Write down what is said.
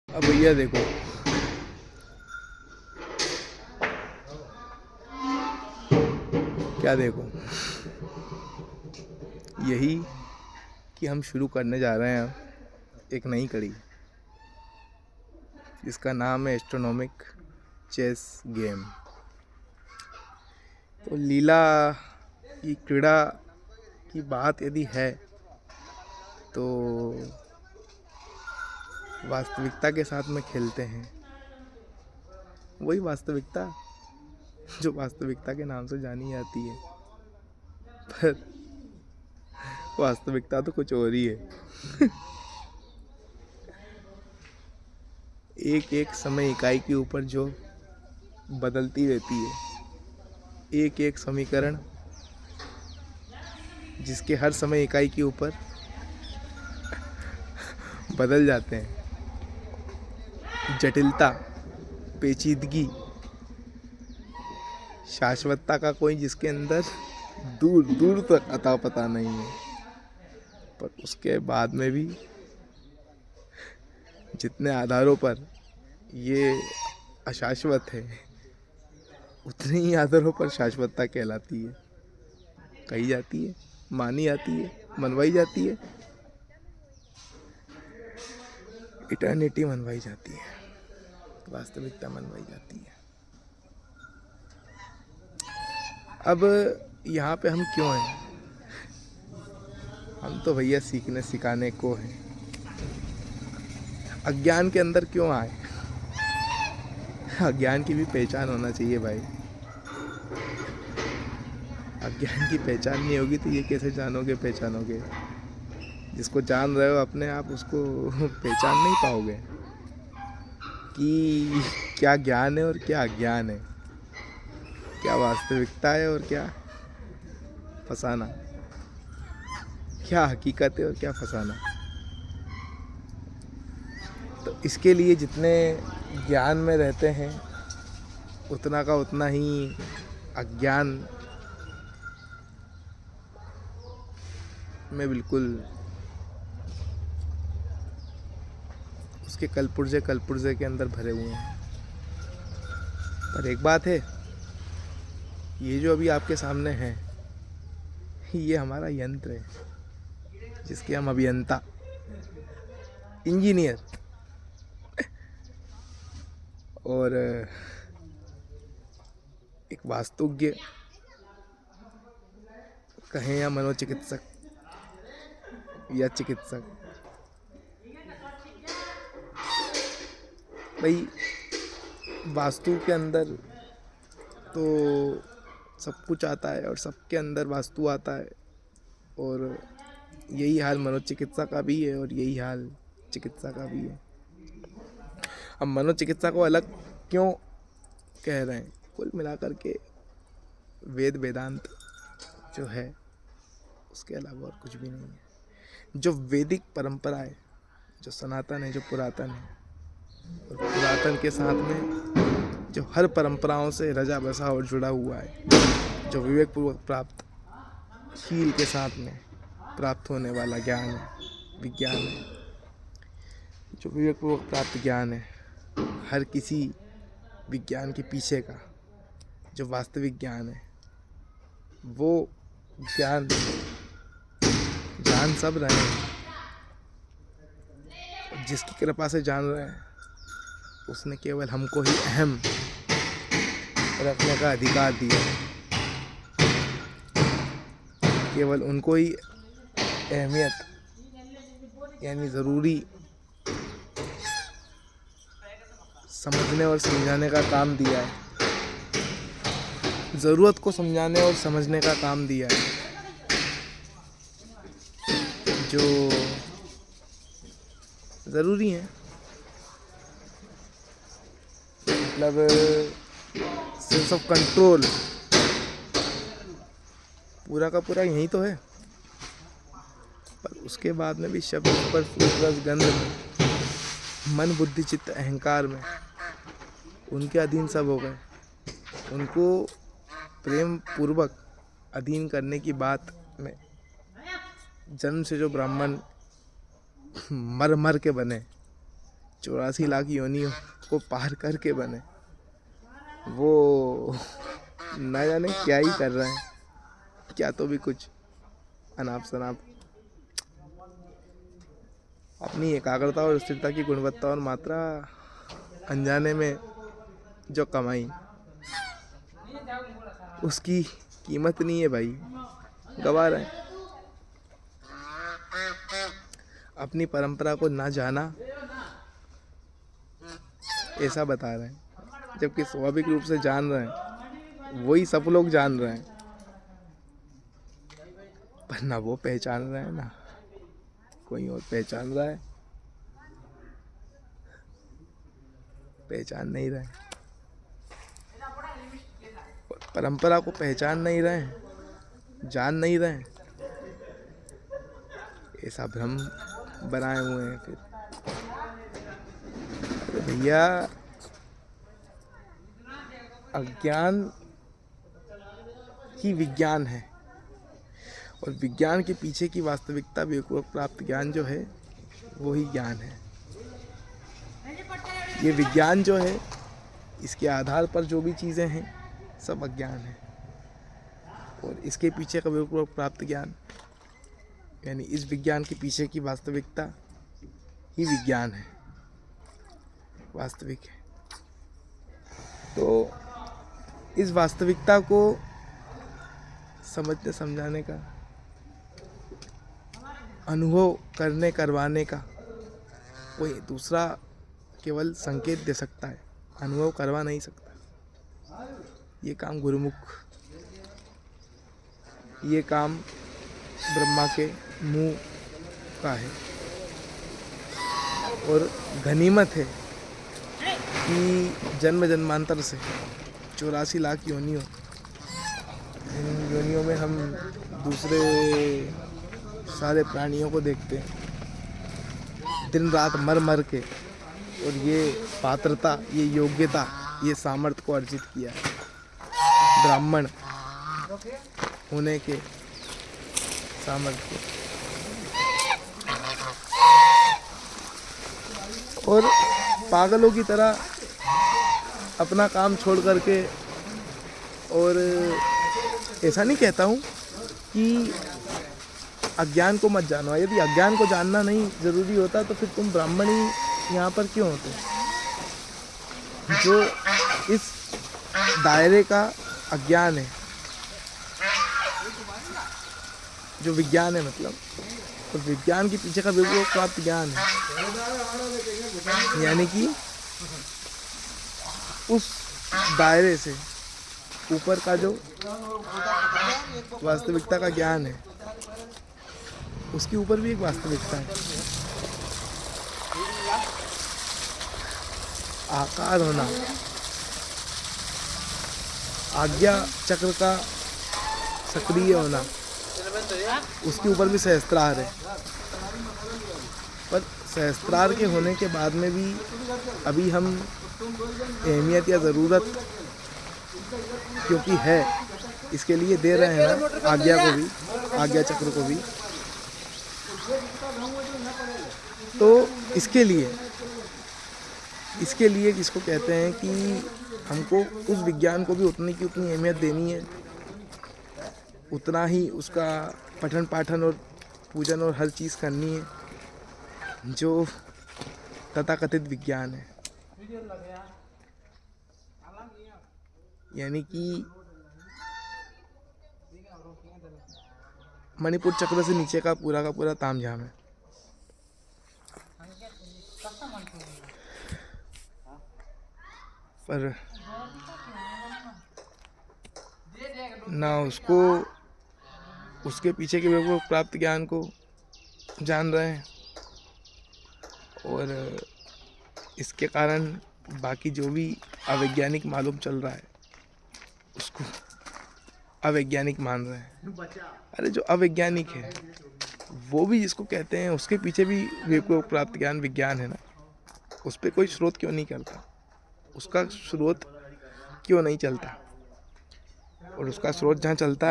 अब भैया देखो, क्या देखो, यही कि हम शुरू करने जा रहे हैं एक नई कड़ी जिसका नाम है एस्ट्रोनॉमिक चेस गेम। तो लीला की क्रीड़ा की बात यदि है तो वास्तविकता के साथ में खेलते हैं, वही वास्तविकता जो वास्तविकता के नाम से जानी जाती है, पर वास्तविकता तो कुछ और ही है। एक एक समय इकाई के ऊपर जो बदलती रहती है, एक एक समीकरण जिसके हर समय इकाई के ऊपर बदल जाते हैं, जटिलता, पेचीदगी, शाश्वतता का कोई जिसके अंदर दूर दूर तक अता पता नहीं है। पर उसके बाद में भी जितने आधारों पर ये अशाश्वत है, उतने ही आधारों पर शाश्वतता कहलाती है, कही जाती है, मानी जाती है, मनवाई जाती है, इटर्निटी मनवाई जाती है, वास्तविकता मनवाई जाती है। अब यहाँ पे हम क्यों हैं? हम तो भैया सीखने सिखाने को हैं। अज्ञान के अंदर क्यों आए? अज्ञान की भी पहचान होना चाहिए भाई। अज्ञान की पहचान नहीं होगी तो ये कैसे जानोगे, पहचानोगे? जिसको जान रहे हो अपने आप, उसको पहचान नहीं पाओगे कि क्या ज्ञान है और क्या अज्ञान है, क्या वास्तविकता है और क्या फसाना, क्या हकीकत है और क्या फसाना। तो इसके लिए जितने ज्ञान में रहते हैं उतना का उतना ही अज्ञान में बिल्कुल उसके कलपुर्जे के अंदर भरे हुए हैं। पर एक बात है, ये जो अभी आपके सामने है, ये हमारा यंत्र है जिसके हम अभियंता, इंजीनियर और एक वास्तुज्ञ कहें या मनोचिकित्सक या चिकित्सक, भाई वास्तु के अंदर तो सब कुछ आता है और सबके अंदर वास्तु आता है, और यही हाल मनोचिकित्सा का भी है और यही हाल चिकित्सा का भी है। अब मनोचिकित्सा को अलग क्यों कह रहे हैं? कुल मिलाकर के वेद वेदांत जो है उसके अलावा और कुछ भी नहीं है। जो वैदिक परंपरा है, जो सनातन है, जो पुरातन है, और पुरातन के साथ में जो हर परंपराओं से रजा बसा और जुड़ा हुआ है, जो विवेक पूर्वक प्राप्त शील के साथ में प्राप्त होने वाला ज्ञान है, विज्ञान है, जो विवेक पूर्वक प्राप्त ज्ञान है, हर किसी विज्ञान के पीछे का जो वास्तविक ज्ञान है, वो ज्ञान जान सब रहे हैं। जिसकी कृपा से जान रहे हैं उसने केवल हमको ही अहम रखने का अधिकार दिया है, केवल उनको ही अहमियत यानी ज़रूरी समझने और समझाने का काम दिया है, ज़रूरत को समझाने और समझने का काम दिया है, जो ज़रूरी है। मतलब सेंस ऑफ कंट्रोल पूरा का पूरा यही तो है। पर उसके बाद में भी शब्द पर रस गंध में, मन बुद्धि चित्त अहंकार में उनके अधीन सब हो गए। उनको प्रेम पूर्वक अधीन करने की बात में जन्म से जो ब्राह्मण मर मर के बने, 84 लाख योनियों को पार करके बने, वो न जाने क्या ही कर रहे हैं, क्या तो भी कुछ अनाप शनाप। अपनी एकाग्रता और स्थिरता की गुणवत्ता और मात्रा अनजाने में जो कमाई, उसकी कीमत नहीं है भाई, गवा रहे हैं। अपनी परंपरा को ना जाना, ऐसा बता रहे हैं, जबकि स्वाभाविक रूप से जान रहे हैं, वही सब लोग जान रहे हैं, पर ना वो पहचान रहे हैं ना कोई और पहचान रहा है, पहचान नहीं रहे, परंपरा को पहचान नहीं रहे, जान नहीं रहे, ऐसा भ्रम बनाए हुए हैं। फिर अरे भैया, अज्ञान ही विज्ञान है, और विज्ञान के पीछे की वास्तविकता विवेक प्राप्त ज्ञान जो है, वो ही ज्ञान है। ये विज्ञान जो है, इसके आधार पर जो भी चीज़ें हैं सब अज्ञान है, और इसके पीछे का विवेक प्राप्त ज्ञान, यानी इस विज्ञान के पीछे की वास्तविकता ही विज्ञान है, वास्तविक है। तो इस वास्तविकता को समझने समझाने का, अनुभव करने करवाने का कोई दूसरा केवल संकेत दे सकता है, अनुभव करवा नहीं सकता। ये काम गुरुमुख, ये काम ब्रह्मा के मुंह का है, और गनीमत है कि जन्म जन्मांतर से 84 लाख योनियों, इन योनियों में हम दूसरे सारे प्राणियों को देखते हैं, दिन रात मर मर के, और ये पात्रता, ये योग्यता, ये सामर्थ्य को अर्जित किया है ब्राह्मण होने के सामर्थ्य को। और पागलों की तरह अपना काम छोड़ करके, और ऐसा नहीं कहता हूँ कि अज्ञान को मत जानो, यदि अज्ञान को जानना नहीं ज़रूरी होता तो फिर तुम ब्राह्मण ही यहाँ पर क्यों होते, जो इस दायरे का अज्ञान है, जो विज्ञान है, मतलब तो विज्ञान के पीछे का विवेक प्राप्त ज्ञान है, यानी कि उस दायरे से ऊपर का जो वास्तविकता का ज्ञान है, उसके ऊपर भी एक वास्तविकता है। आकार होना, आज्ञा चक्र का सक्रिय होना, उसके ऊपर भी सहस्त्रार है, पर सहस्त्रार के होने के बाद में भी अभी हम अहमियत या ज़रूरत क्योंकि है, इसके लिए दे रहे हैं ना आज्ञा को भी, आज्ञा चक्र को भी। तो इसके लिए किसको कहते हैं कि हमको उस विज्ञान को भी उतनी की उतनी अहमियत देनी है, उतना ही उसका पठन पाठन और पूजन और हर चीज़ करनी है जो तथाकथित विज्ञान है। यानी कि मणिपुर चक्र से नीचे का पूरा तामझाम है। पर ना उसको, उसके पीछे के विवेक प्राप्त ज्ञान को जान रहे हैं, और इसके कारण बाकी जो भी अवैज्ञानिक मालूम चल रहा है उसको अवैज्ञानिक मान रहे हैं। अरे जो अवैज्ञानिक है वो भी जिसको कहते हैं, उसके पीछे भी विवेक प्राप्त ज्ञान विज्ञान है ना, उस पर कोई स्रोत क्यों नहीं करता, उसका स्रोत क्यों नहीं चलता, और उसका स्रोत जहाँ चलता है